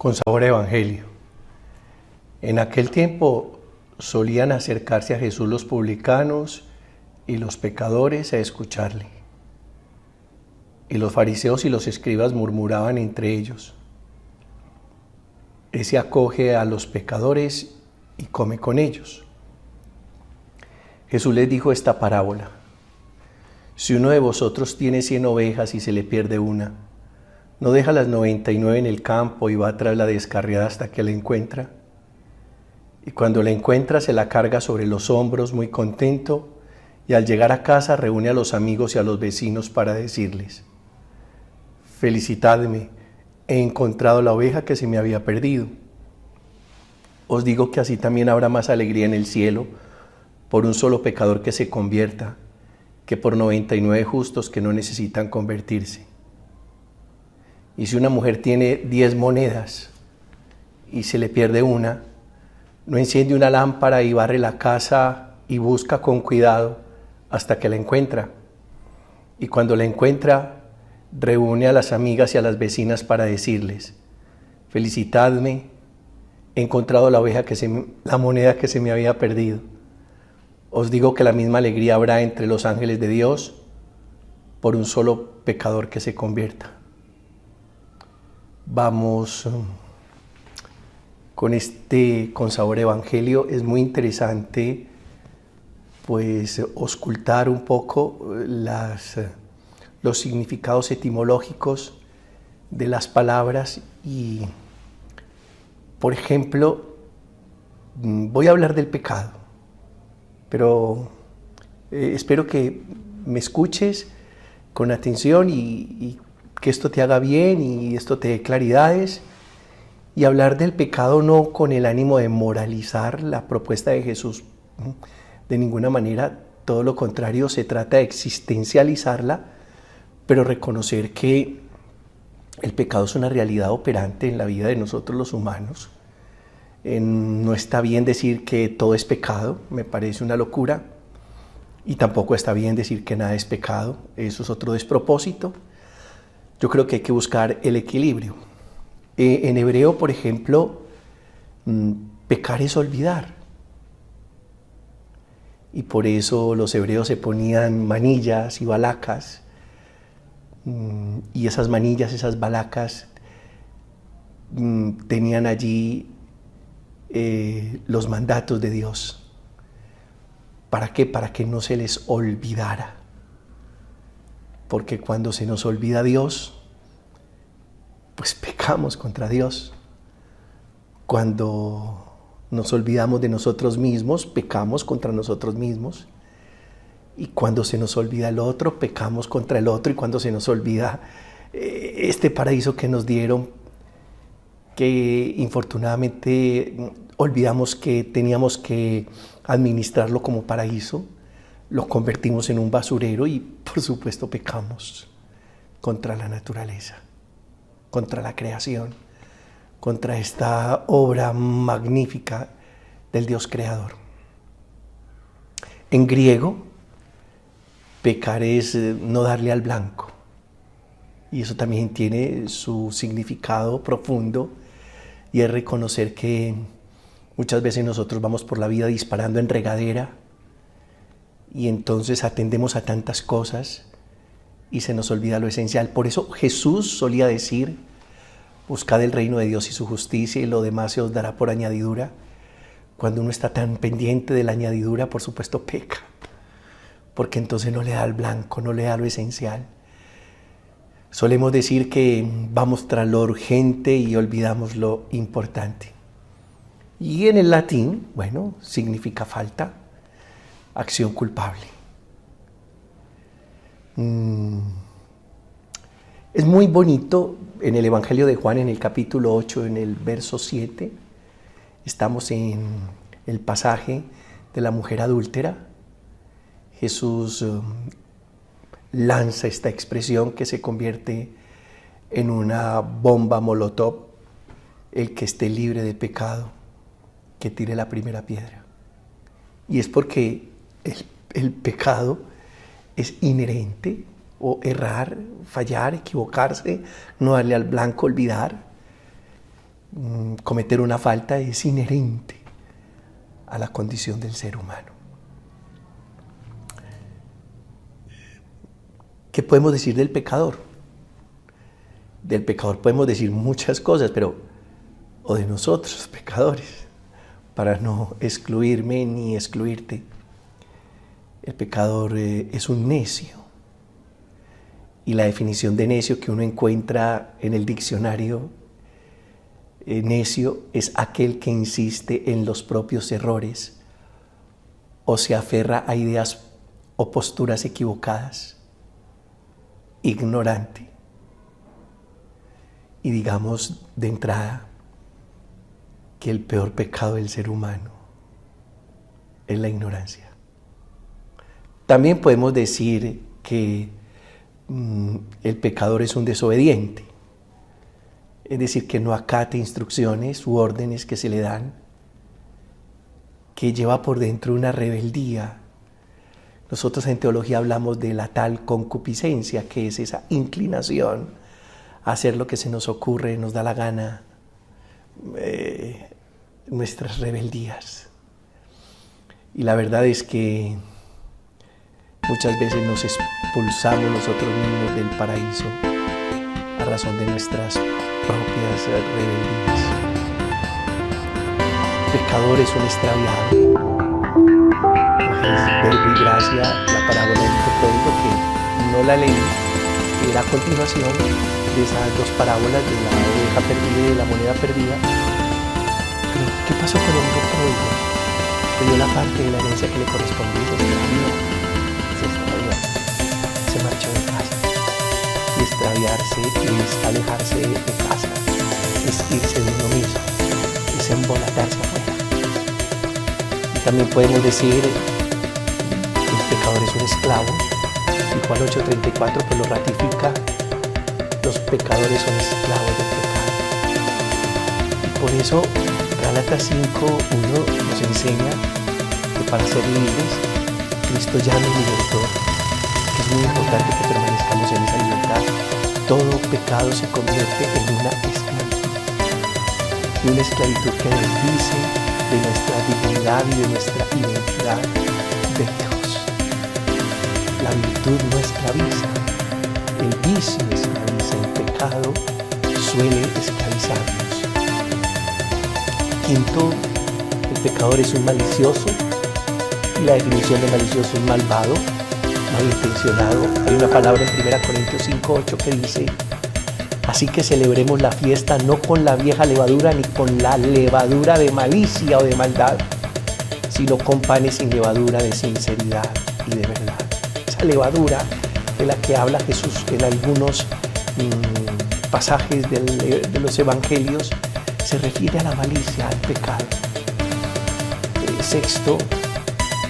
con sabor a evangelio. En aquel tiempo solían acercarse a Jesús los publicanos y los pecadores a escucharle. Y los fariseos y los escribas murmuraban entre ellos: Ese acoge a los pecadores y come con ellos. Jesús les dijo esta parábola: Si uno de vosotros tiene 100 ovejas y se le pierde una, ¿no deja las 99 en el campo y va tras la descarriada hasta que la encuentra? Y cuando la encuentra se la carga sobre los hombros muy contento, y al llegar a casa reúne a los amigos y a los vecinos para decirles: Felicitadme, he encontrado la oveja que se me había perdido. Os digo que así también habrá más alegría en el cielo por un solo pecador que se convierta, que por 99 justos que no necesitan convertirse. Y si una mujer tiene 10 monedas y se le pierde una, no enciende una lámpara y barre la casa y busca con cuidado hasta que la encuentra. Y cuando la encuentra, reúne a las amigas y a las vecinas para decirles: Felicitadme, he encontrado la moneda que se me había perdido. Os digo que la misma alegría habrá entre los ángeles de Dios por un solo pecador que se convierta. Vamos con sabor evangelio. Es muy interesante pues auscultar un poco los significados etimológicos de las palabras. Y por ejemplo, voy a hablar del pecado, pero espero que me escuches con atención y que esto te haga bien y esto te dé claridades. Y hablar del pecado no con el ánimo de moralizar la propuesta de Jesús, de ninguna manera, todo lo contrario, se trata de existencializarla, pero reconocer que el pecado es una realidad operante en la vida de nosotros los humanos. No está bien decir que todo es pecado, me parece una locura, y tampoco está bien decir que nada es pecado, eso es otro despropósito. Yo creo que hay que buscar el equilibrio. En hebreo, por ejemplo, pecar es olvidar. Y por eso los hebreos se ponían manillas y balacas. Y esas manillas, esas balacas, tenían allí los mandatos de Dios. ¿Para qué? Para que no se les olvidara. Porque cuando se nos olvida Dios, pues pecamos contra Dios. Cuando nos olvidamos de nosotros mismos, pecamos contra nosotros mismos. Y cuando se nos olvida el otro, pecamos contra el otro. Y cuando se nos olvida este paraíso que nos dieron, que infortunadamente olvidamos que teníamos que administrarlo como paraíso, lo convertimos en un basurero y por supuesto pecamos contra la naturaleza, contra la creación, contra esta obra magnífica del Dios creador. En griego, pecar es no darle al blanco, y eso también tiene su significado profundo, y es reconocer que muchas veces nosotros vamos por la vida disparando en regadera y entonces atendemos a tantas cosas y se nos olvida lo esencial. Por eso Jesús solía decir: buscad el reino de Dios y su justicia y lo demás se os dará por añadidura. Cuando uno está tan pendiente de la añadidura, por supuesto peca, porque entonces no le da al blanco, no le da lo esencial. Solemos decir que vamos tras lo urgente y olvidamos lo importante. Y en el latín, bueno, significa falta, acción culpable. Es muy bonito en el Evangelio de Juan, en el capítulo 8, en el verso 7, estamos en el pasaje de la mujer adúltera. Jesús lanza esta expresión que se convierte en una bomba molotov: el que esté libre de pecado, que tire la primera piedra. Y es porque el pecado es inherente, o errar, fallar, equivocarse, no darle al blanco, olvidar. cometer una falta es inherente a la condición del ser humano. ¿Qué podemos decir del pecador? Del pecador podemos decir muchas cosas, o de nosotros, pecadores, para no excluirme ni excluirte. El pecador es un necio. Y la definición de necio que uno encuentra en el diccionario, necio es aquel que insiste en los propios errores o se aferra a ideas o posturas equivocadas. Ignorante. Y digamos de entrada que el peor pecado del ser humano es la ignorancia. También podemos decir que el pecador es un desobediente, es decir, que no acate instrucciones u órdenes que se le dan, que lleva por dentro una rebeldía. Nosotros en teología hablamos de la tal concupiscencia, que es esa inclinación a hacer lo que se nos ocurre, nos da la gana, nuestras rebeldías. Y la verdad es que muchas veces nos expulsamos nosotros mismos del paraíso a razón de nuestras propias rebeldías. Pecador es un extraviado. Verbo y gracia, la parábola del hijo pródigo, que no la leí, era a continuación de esas dos parábolas de la oveja perdida y de la moneda perdida. Pero, ¿qué pasó con el hijo pródigo? Que dio la parte de la herencia que le correspondía, se extravió, se marchó de casa. Y extraviarse es alejarse de casa, es irse de uno mismo, es embolatarse afuera. Y también podemos decir que el pecador es un esclavo. Y Juan 8:34 pues lo ratifica: los pecadores son esclavos del pecado. Y por eso Gálatas 5:1 nos enseña que para ser libres Cristo ya nos libertó, que es muy importante que permanezcamos en esa libertad. Todo pecado se convierte en una esclavitud, y una esclavitud que desdice de nuestra dignidad y de nuestra identidad de Dios. La virtud no esclaviza, el vicio esclaviza, el pecado suele esclavizarnos. Quinto, el pecador es un malicioso, y la definición de malicioso es malvado, malintencionado. Hay una palabra en 1 Corintios 5:8 que dice: así que celebremos la fiesta no con la vieja levadura ni con la levadura de malicia o de maldad, sino con panes sin levadura de sinceridad y de verdad. Esa levadura de la que habla Jesús en algunos pasajes de los evangelios se refiere a la malicia, al pecado. Sexto,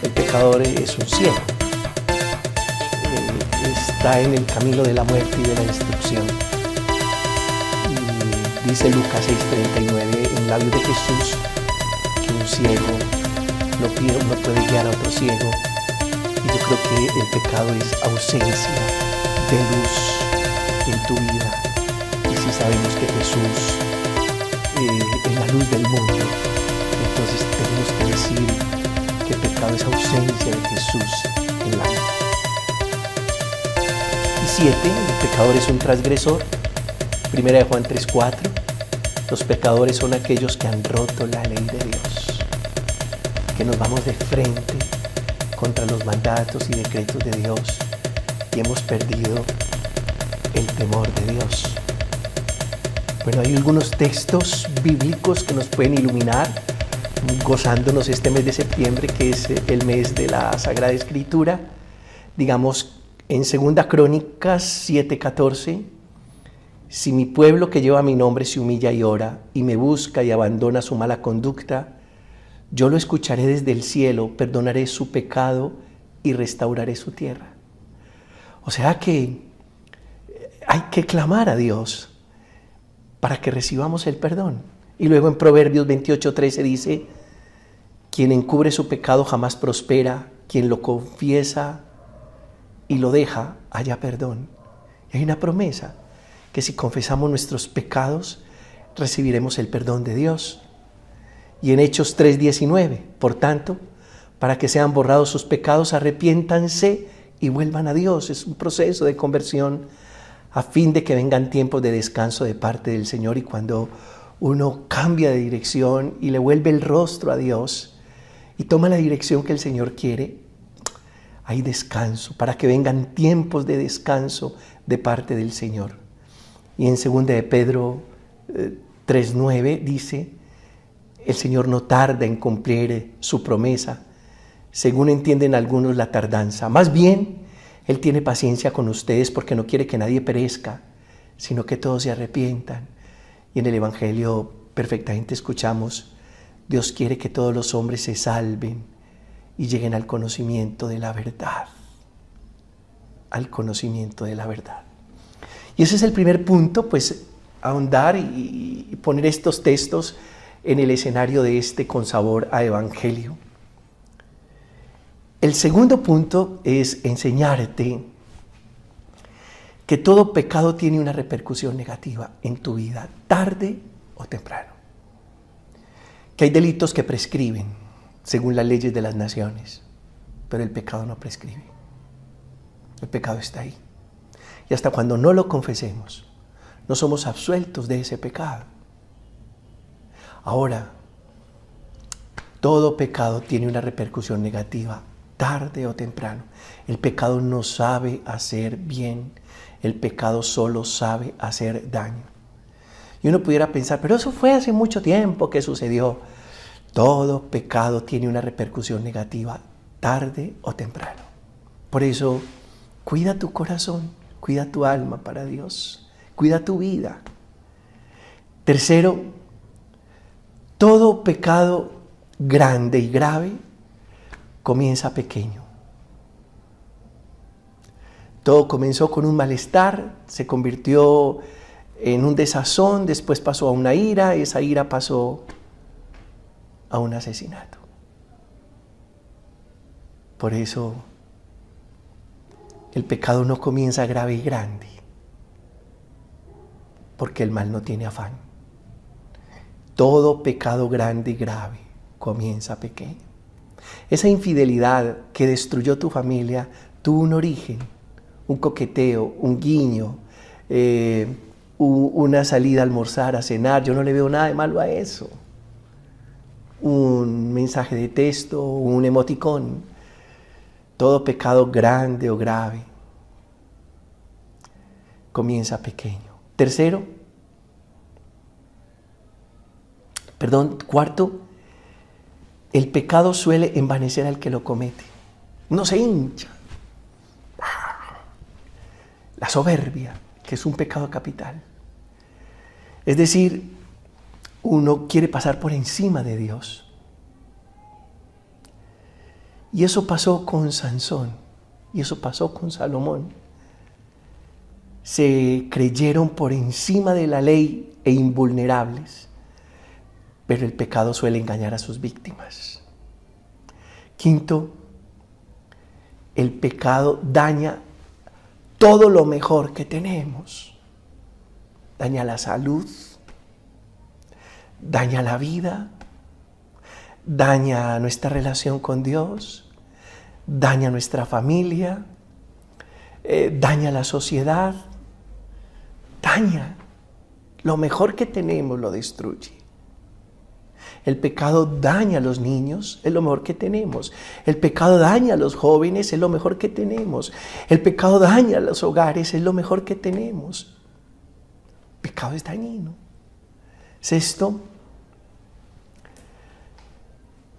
el pecador es un ciego. Está en el camino de la muerte y de la destrucción. Y dice Lucas 6:39 en labios de Jesús que un ciego no puede guiar a otro ciego. Y yo creo que el pecado es ausencia de luz en tu vida. Y si sabemos que Jesús es la luz del mundo, entonces tenemos que decir que el pecado es ausencia de Jesús en la vida. Y 7, el pecador es un transgresor. 1 Juan 3:4, los pecadores son aquellos que han roto la ley de Dios, que nos vamos de frente contra los mandatos y decretos de Dios y hemos perdido el temor de Dios. Bueno, hay algunos textos bíblicos que nos pueden iluminar, gozándonos este mes de septiembre, que es el mes de la Sagrada Escritura. Digamos, en 2 Crónicas 7:14, si mi pueblo que lleva mi nombre se humilla y ora y me busca y abandona su mala conducta, yo lo escucharé desde el cielo, perdonaré su pecado y restauraré su tierra. O sea que hay que clamar a Dios para que recibamos el perdón. Y luego en Proverbios 28:13 dice: quien encubre su pecado jamás prospera, quien lo confiesa y lo deja, halla perdón. Y hay una promesa, que si confesamos nuestros pecados, recibiremos el perdón de Dios. Y en Hechos 3:19, por tanto, para que sean borrados sus pecados, arrepiéntanse y vuelvan a Dios. Es un proceso de conversión a fin de que vengan tiempos de descanso de parte del Señor. Y cuando uno cambia de dirección y le vuelve el rostro a Dios y toma la dirección que el Señor quiere, hay descanso, para que vengan tiempos de descanso de parte del Señor. Y en 2 de Pedro 3:9 dice, el Señor no tarda en cumplir su promesa, según entienden algunos la tardanza. Más bien, Él tiene paciencia con ustedes porque no quiere que nadie perezca, sino que todos se arrepientan. Y en el Evangelio perfectamente escuchamos, Dios quiere que todos los hombres se salven y lleguen al conocimiento de la verdad. Al conocimiento de la verdad. Y ese es el primer punto, pues ahondar y poner estos textos en el escenario de este con sabor a evangelio. El segundo punto es enseñarte que todo pecado tiene una repercusión negativa en tu vida, tarde o temprano. Que hay delitos que prescriben según las leyes de las naciones, pero el pecado no prescribe. El pecado está ahí. Y hasta cuando no lo confesemos, no somos absueltos de ese pecado. Ahora, todo pecado tiene una repercusión negativa, tarde o temprano. El pecado no sabe hacer bien, el pecado solo sabe hacer daño. Y uno pudiera pensar, pero eso fue hace mucho tiempo que sucedió. Todo pecado tiene una repercusión negativa, tarde o temprano. Por eso, cuida tu corazón, cuida tu alma para Dios, cuida tu vida. Tercero, todo pecado grande y grave comienza pequeño. Todo comenzó con un malestar, se convirtió en un desazón, después pasó a una ira, esa ira pasó a un asesinato. Por eso el pecado no comienza grave y grande, porque el mal no tiene afán. Todo pecado grande y grave comienza pequeño. Esa infidelidad que destruyó tu familia tuvo un origen, un coqueteo, un guiño, una salida a almorzar, a cenar. Yo no le veo nada de malo a eso. Un mensaje de texto, un emoticón. Todo pecado grande o grave comienza pequeño. Cuarto, el pecado suele envanecer al que lo comete. Uno se hincha. La soberbia, que es un pecado capital. Es decir, uno quiere pasar por encima de Dios. Y eso pasó con Sansón, y eso pasó con Salomón. Se creyeron por encima de la ley e invulnerables, pero el pecado suele engañar a sus víctimas. Quinto, el pecado daña todo lo mejor que tenemos. Daña la salud, daña la vida, daña nuestra relación con Dios, daña nuestra familia, daña la sociedad, daña lo mejor que tenemos, lo destruye. El pecado daña a los niños, es lo mejor que tenemos. El pecado daña a los jóvenes, es lo mejor que tenemos. El pecado daña a los hogares, es lo mejor que tenemos. El pecado es dañino. Sexto,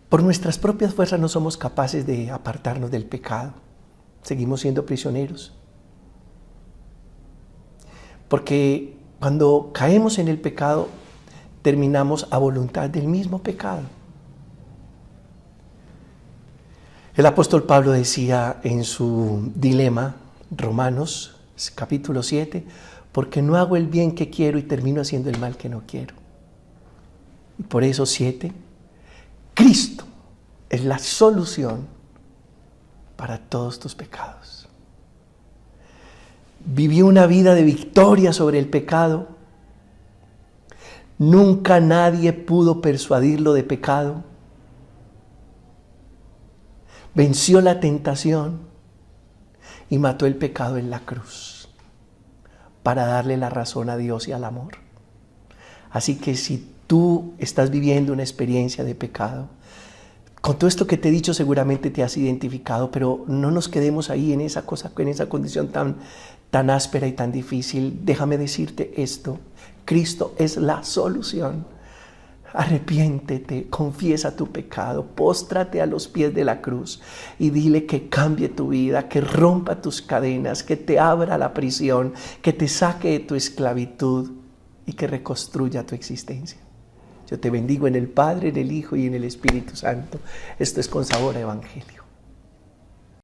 por nuestras propias fuerzas no somos capaces de apartarnos del pecado. Seguimos siendo prisioneros. Porque cuando caemos en el pecado, terminamos a voluntad del mismo pecado. El apóstol Pablo decía en su dilema, Romanos capítulo 7, porque no hago el bien que quiero y termino haciendo el mal que no quiero. Y por eso 7, Cristo es la solución para todos tus pecados. Vivió una vida de victoria sobre el pecado. Nunca nadie pudo persuadirlo de pecado. Venció la tentación y mató el pecado en la cruz para darle la razón a Dios y al amor. Así que si tú estás viviendo una experiencia de pecado, con todo esto que te he dicho seguramente te has identificado, pero no nos quedemos ahí en esa cosa, en esa condición tan áspera y tan difícil. Déjame decirte esto: Cristo es la solución. Arrepiéntete, confiesa tu pecado, póstrate a los pies de la cruz y dile que cambie tu vida, que rompa tus cadenas, que te abra la prisión, que te saque de tu esclavitud y que reconstruya tu existencia. Yo te bendigo en el Padre, en el Hijo y en el Espíritu Santo. Esto es Con Sabor a Evangelio.